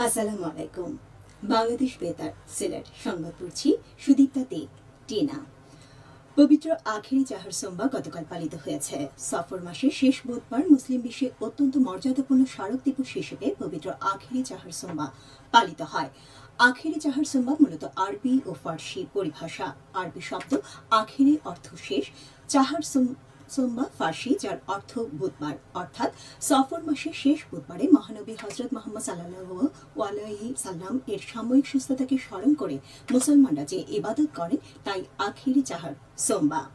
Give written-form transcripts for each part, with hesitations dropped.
আসসালামু আলাইকুম। বাংলাদেশ বেতার সিলেট সংবাদ পড়ছি সুদীপ্তা দে টিনা। পবিত্র আখেরি চাহর সোমবার গতকাল পালিত হয়েছে। সফর মাসের শেষ বুধবার মুসলিম বিশ্বে অত্যন্ত মর্যাদাপূর্ণ স্মারক দিবস হিসেবে পবিত্র আখেরি চাহর সোমবার পালিত হয়। আখেরি চাহর সোমবার মূলত আরবি ও ফার্সি পরিভাষা। আরবি শব্দ আখেরি অর্থ শেষ, চাহর সোমবার ফার্সি যার অর্থ বুধবার, অর্থাৎ সফর মাসের শেষ বুধবারে মহানবী হযরত মুহাম্মদ সাল্লাল্লাহু আলাইহি সাল্লাম এর সাময়িক সুস্থতাকে স্মরণ করে মুসলমানরা যে ইবাদত করে তাই আখেরি চাহর সোমবার।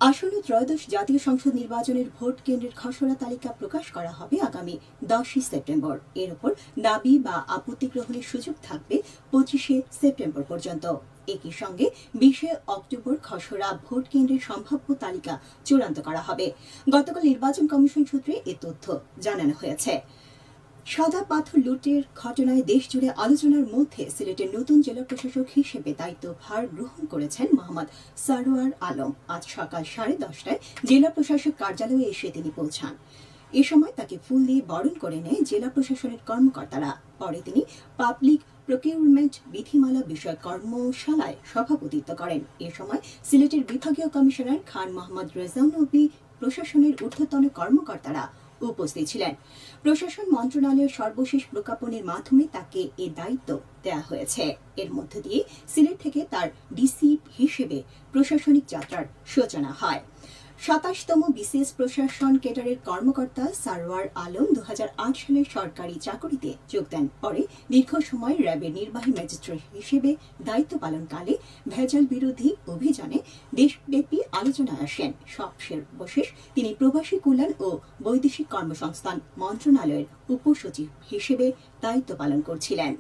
আসন্ন ত্রয়োদশ জাতীয় সংসদ নির্বাচনের ভোট কেন্দ্রের খসড়া তালিকা প্রকাশ করা হবে আগামী 10 সেপ্টেম্বর। এর উপর দাবি বা আপত্তি গ্রহণের সুযোগ থাকবে 25 সেপ্টেম্বর পর্যন্ত। একই সঙ্গে 20 অক্টোবর খসড়া ভোট কেন্দ্রের সম্ভাব্য তালিকা চূড়ান্ত করা হবে। গতকাল নির্বাচন কমিশন সূত্রে এ তথ্য জানানো হয়েছে। সাদা পাথর লুটের ঘটনায় দেশজুড়ে আলোচনার মধ্যে সিলেটের নতুন জেলা প্রশাসক হিসেবে দায়িত্বভার গ্রহণ করেছেন মোহাম্মদ সারোয়ার আলম। আজ সকাল 10:30টায় জেলা প্রশাসক কার্যালয়ে এসে তিনি পৌঁছান। এ সময় তাকে ফুল দিয়ে বরণ করে নেয় জেলা প্রশাসনের কর্মকর্তারা। পরে তিনি পাবলিক প্রকিউরমেন্ট বিধিমালা বিষয়ক কর্মশালায় সভাপতিত্ব করেন। এ সময় সিলেটের বিভাগীয় কমিশনার খান মোহাম্মদ রেজা নবী, প্রশাসনের ঊর্ধ্বতন কর্মকর্তারা উপস্থিত ছিলেন। প্রশাসন মন্ত্রণালয়ের সর্বশেষ প্রজ্ঞাপনের মাধ্যমে তাকে এ দায়িত্ব দেওয়া হয়েছে। এর মধ্য দিয়ে সিলেট থেকে তার ডিসি হিসেবে প্রশাসনিক যাত্রার সূচনা হয়। 27তম বিসিএস প্রশাসন ক্যাডারের কর্মকর্তা সারোয়ার আলম 2008 সালে সরকারি চাকরিতে যোগ দেন। পরে দীর্ঘ সময় র্যাবের নির্বাহী ম্যাজিস্ট্রেট হিসেবে দায়িত্ব পালনকালে ভেজাল বিরোধী অভিযানে দেশব্যাপী আলোচনায় আসেন। সর্বশেষ তিনি প্রবাসী কল্যাণ ও বৈদেশিক কর্মসংস্থান মন্ত্রণালয়ের উপসচিব হিসেবে দায়িত্ব পালন করছিলেন।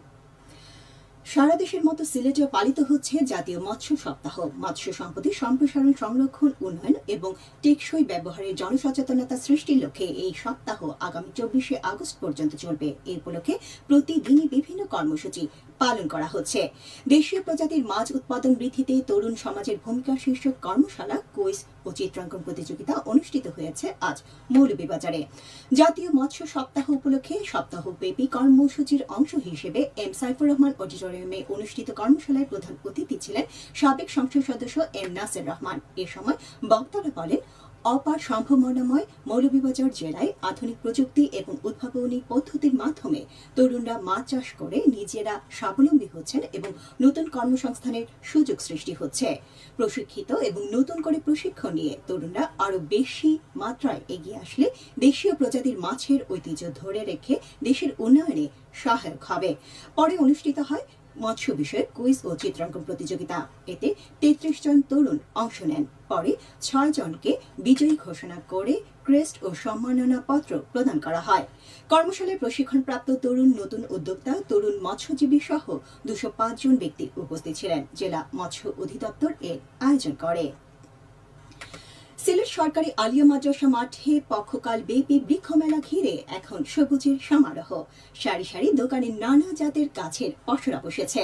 সারা দেশের মতো সিলেটেও পালিত হচ্ছে জাতীয় মৎস্য সপ্তাহ। মৎস্য সম্পদের সম্প্রসারণ, সংরক্ষণ, উন্নয়ন এবং টেকসই ব্যবহারের জনসচেতনতা সৃষ্টির লক্ষ্যে এই সপ্তাহ আগামী 24 আগস্ট পর্যন্ত চলবে। এই উপলক্ষে প্রতিদিনই বিভিন্ন কর্মসূচি পালন করা হচ্ছে। দেশীয় প্রজাতির মাছ উৎপাদন বৃদ্ধিতে তরুণ সমাজের ভূমিকা শীর্ষক কর্মশালা, কুইজ ও চিত্রাঙ্কন প্রতিযোগিতা অনুষ্ঠিত হয়েছে আজ মৌলভীবাজারে। জাতীয় মৎস্য সপ্তাহ উপলক্ষে সপ্তাহব্যাপী কর্মসূচির অংশ হিসেবে এম সাইফুর রহমান অডিটোরিয়ামে অনুষ্ঠিত কর্মশালায় প্রধান অতিথি ছিলেন সাবেক সংসদ সদস্য এম নাসির রহমান। এ সময় বক্তারা বলেন, অপার সম্ভাবনাময় মৌলভীবাজার জেলায় আধুনিক প্রযুক্তি এবং উদ্ভাবনী পদ্ধতির মাধ্যমে তরুণরা মাছ চাষ করে নিজেরা স্বাবলম্বী হচ্ছেন এবং নতুন কর্মসংস্থানের সুযোগ সৃষ্টি হচ্ছে। প্রশিক্ষিত এবং নতুন করে প্রশিক্ষণ নিয়ে তরুণরা আরও বেশি মাত্রায় এগিয়ে আসলে দেশীয় প্রজাতির মাছের ঐতিহ্য ধরে রেখে দেশের উন্নয়নে সহায়ক হবে। পরে অনুষ্ঠিত হয় মৎস্য বিষয়ক কুইজ ও চিত্রাঙ্কন প্রতিযোগিতা। এতে 33 জন তরুণ অংশ নেন। পরে 6 জনকে বিজয়ী ঘোষণা করে ক্রেস্ট ও সম্মাননা পত্র প্রদান করা হয়। কর্মশালায় প্রশিক্ষণপ্রাপ্ত তরুণ, নতুন উদ্যোক্তা, তরুণ মৎস্যজীবী সহ 205 জন ব্যক্তি উপস্থিত ছিলেন। জেলা মৎস্য অধিদপ্তর এর আয়োজন করে। সিলেট সরকারি আলিয়া মাদ্রাসা মাঠে পক্ষকাল ব্যাপী বৃক্ষমেলা ঘিরে এখন সবুজের সমারোহ। সারি সারি দোকানে নানা জাতের গাছের পসরা বসেছে।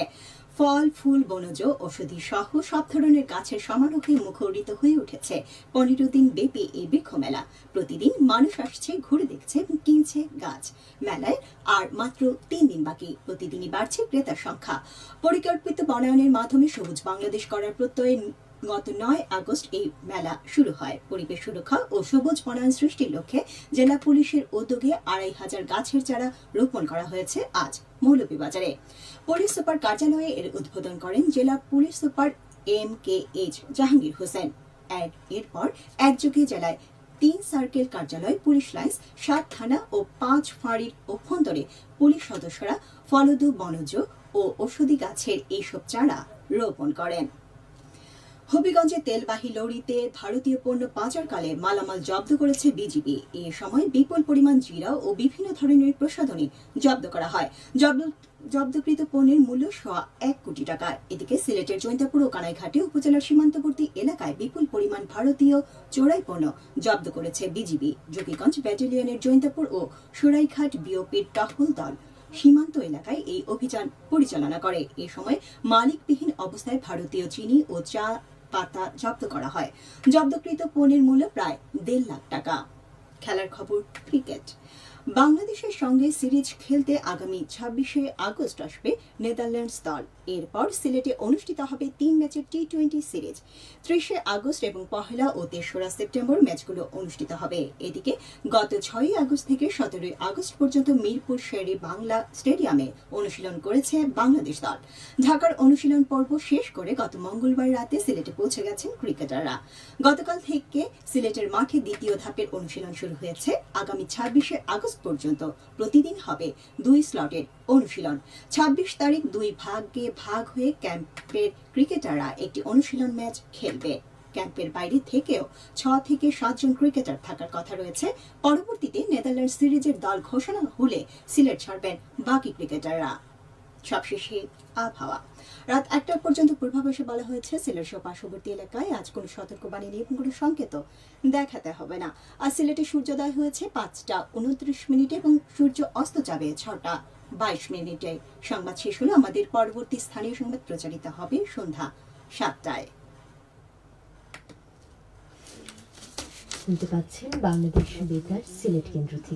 ফল, ফুল, বনজ, ঔষধি সহ সব ধরনের গাছের সমারোহে মুখরিত হয়ে উঠেছে 15 দিন ব্যাপী এই বৃক্ষমেলা। প্রতিদিন মানুষ আসছে, ঘুরে দেখছে এবং কিনছে গাছ। মেলায় আর মাত্র 3 দিন বাকি। প্রতিদিনই বাড়ছে ক্রেতার সংখ্যা। পরিকল্পিত বনায়নের মাধ্যমে সবুজ বাংলাদেশ করার প্রত্যয়ে গত 9 আগস্ট এই মেলা শুরু হয়। পরিবেশ সুরক্ষা ও সবুজ বনায়ন সৃষ্টির লক্ষ্যে জেলা পুলিশের উদ্যোগে 2500 গাছের চারা রোপণ করা হয়েছে আজ মৌলভীবাজারে। পুলিশ সুপার কার্যালয়ে এর উদ্বোধন করেন জেলা police super MKH Jahangir Hossain. এরপর একযোগে জেলায় 3 সার্কেল কার্যালয়, পুলিশ লাইন্স, 7 থানা ও 5 ফাঁড়ির অভ্যন্তরে পুলিশ সদস্যরা ফলদ, বনজ ও ঔষধি গাছের এইসব চারা রোপণ করেন। হবিগঞ্জে তেলবাহী লরিতে ভারতীয় পণ্য পাচারকালে মালামাল জব্দ করেছে বিজিবি। এ সময় বিপুল পরিমাণ জিরা ও বিভিন্ন ধরনের প্রসাধনী জব্দ করা হয়। জব্দকৃত পণ্যের মূল্য 1 কোটি টাকা। এদিকে সিলেটের জৈন্তাপুর ও কানাইঘাটে উপজেলার সীমান্তবর্তী এলাকায় বিপুল পরিমাণ ভারতীয় চোরাই পণ্য জব্দ করেছে বিজিবি। যোগীগঞ্জ ব্যাটালিয়নের জৈন্তাপুর ও সুরাইঘাট বিওপির টহল দল সীমান্ত এলাকায় এই অভিযান পরিচালনা করে। এ সময় মালিকবিহীন অবস্থায় ভারতীয় চিনি ও চা পাতা জব্দ করা হয়। জব্দকৃত পণ্যের মূল্য প্রায় 1.5 লাখ টাকা। খেলার খবর, ক্রিকেট। বাংলাদেশের সঙ্গে সিরিজ খেলতে আগামী 26শে আগস্ট আসবে নেদারল্যান্ডস দল। এরপর সিলেটে অনুষ্ঠিত হবে 3 ম্যাচের টি-20 সিরিজ। 30শে আগস্ট এবং 1 ও 3রা সেপ্টেম্বর ম্যাচগুলো অনুষ্ঠিত হবে। এদিকে গত 6 আগস্ট থেকে 17 আগস্ট পর্যন্ত মিরপুর শেরে বাংলা স্টেডিয়ামে অনুশীলন করেছে বাংলাদেশ দল। ঢাকার অনুশীলন পর্ব শেষ করে গত মঙ্গলবার রাতে সিলেটে পৌঁছে গেছেন ক্রিকেটাররা। গতকাল থেকে সিলেটের মাঠে দ্বিতীয় ধাপের অনুশীলন শুরু হয়েছে। আগামী 26শে আগস্ট পর্যন্ত প্রতিদিন হবে 2 স্লটের অনুশীলন। 26 তারিখ 2 ভাগে ভাগ হয়ে ক্যাম্পের ক্রিকেটাররা একটি অনুশীলন ম্যাচ খেলবে। ক্যাম্পের বাইরে থেকেও 6 থেকে 7 জন ক্রিকেটার থাকার কথা রয়েছে। পরবর্তীতে নেদারল্যান্ড সিরিজের দল ঘোষণা হলে সিলেট ছাড়বেন বাকি ক্রিকেটাররা। সবশেষে আবহাওয়া। রাত 1টা পর্যন্ত পূর্বাভাসে বলা হয়েছে সিলেট সহ পার্শ্ববর্তী এলাকায় আজ কোনো সতর্কবাণী নেই এবং কোনো সংকেত দেখাতে হবে না। আজ সিলেটে সূর্যোদয় হয়েছে 5টা 29 এবং সূর্য অস্ত যাবে 6টা 22 সংবাদ শেষ হলো। আমাদের পরবর্তী স্থানীয় সংবাদ প্রচারিত হবে সন্ধ্যা 7টায়। শুনতে পাচ্ছেন বাংলাদেশ বেতার সিলেট কেন্দ্র থেকে।